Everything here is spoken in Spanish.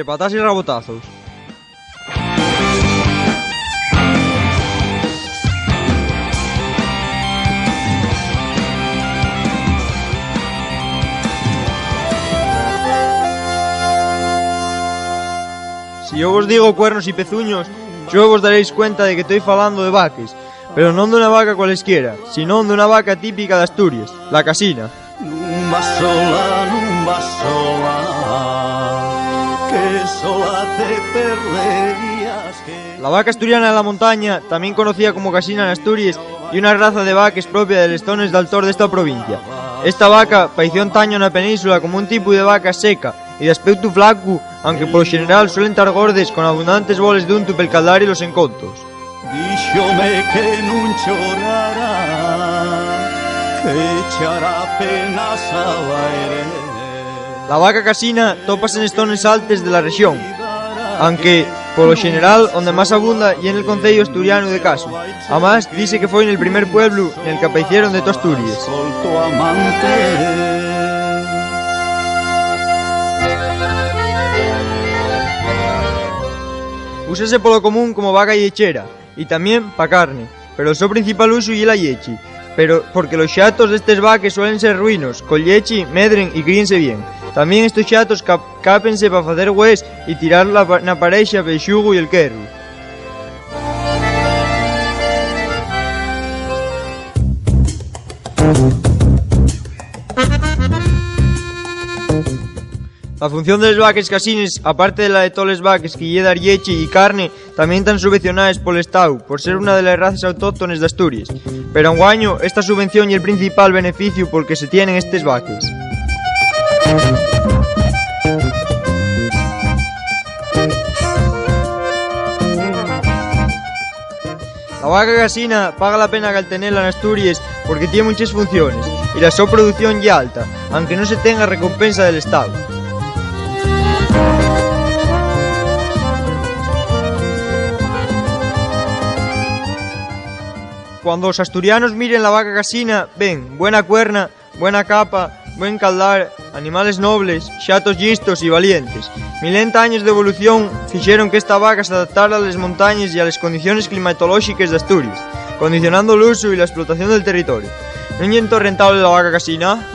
entre patas y rabotazos. Si yo vos digo cuernos y pezuños, yo vos daréis cuenta de que estoy falando de vaques, pero non dunha vaca cualesquiera, sino dunha vaca típica de Asturias, la casina. La vaca asturiana de la montaña, también conocida como casina en Asturias, y una raza de vaques propia de Lestones del Tor de esta provincia. Esta vaca paeció antaño na península como un tipo de vaca seca y de aspecto flaco, aunque por lo general suelen estar gordes con abundantes boles de unto pel caldar y los encontos. Díxome que non chorara, que echará penas ao aire. La vaca casina topas en estones altes de la región, aunque por lo general donde más abunda y en el concello asturiano de Caso. Además dice que fue en el primer pueblo en el que aparecieron de todas Asturias. Úsase por lo común como vaca lechera y también pa carne, pero su principal uso es la leche, pero porque los xatos de estos vaques suelen ser ruinos, con leche medren y críense bien. También estos xatos cápense para hacer hues y tirar na pareja pel xugo y el querro. La función de los vaques casines, aparte de la de todos los vaques que lle dar leche y carne, también están subvencionadas por el Estado, por ser una de las razas autóctones de Asturias. Pero anguaño, esta subvención y el principal beneficio porque se tienen estos vaques. La vaca casina paga la pena al tenerla en Asturias porque tiene muchas funciones y la su producción ya alta, aunque no se tenga recompensa del Estado. Cuando los asturianos miren la vaca casina, ven buena cuerna, buena capa, buen caldar, animales nobles, xatos listos y valientes. 1000 años de evolución fixeron que esta vaca se adaptara a las montañas y a las condiciones climatológicas de Asturias, condicionando el uso y la explotación del territorio. ¿No es rentable la vaca casina?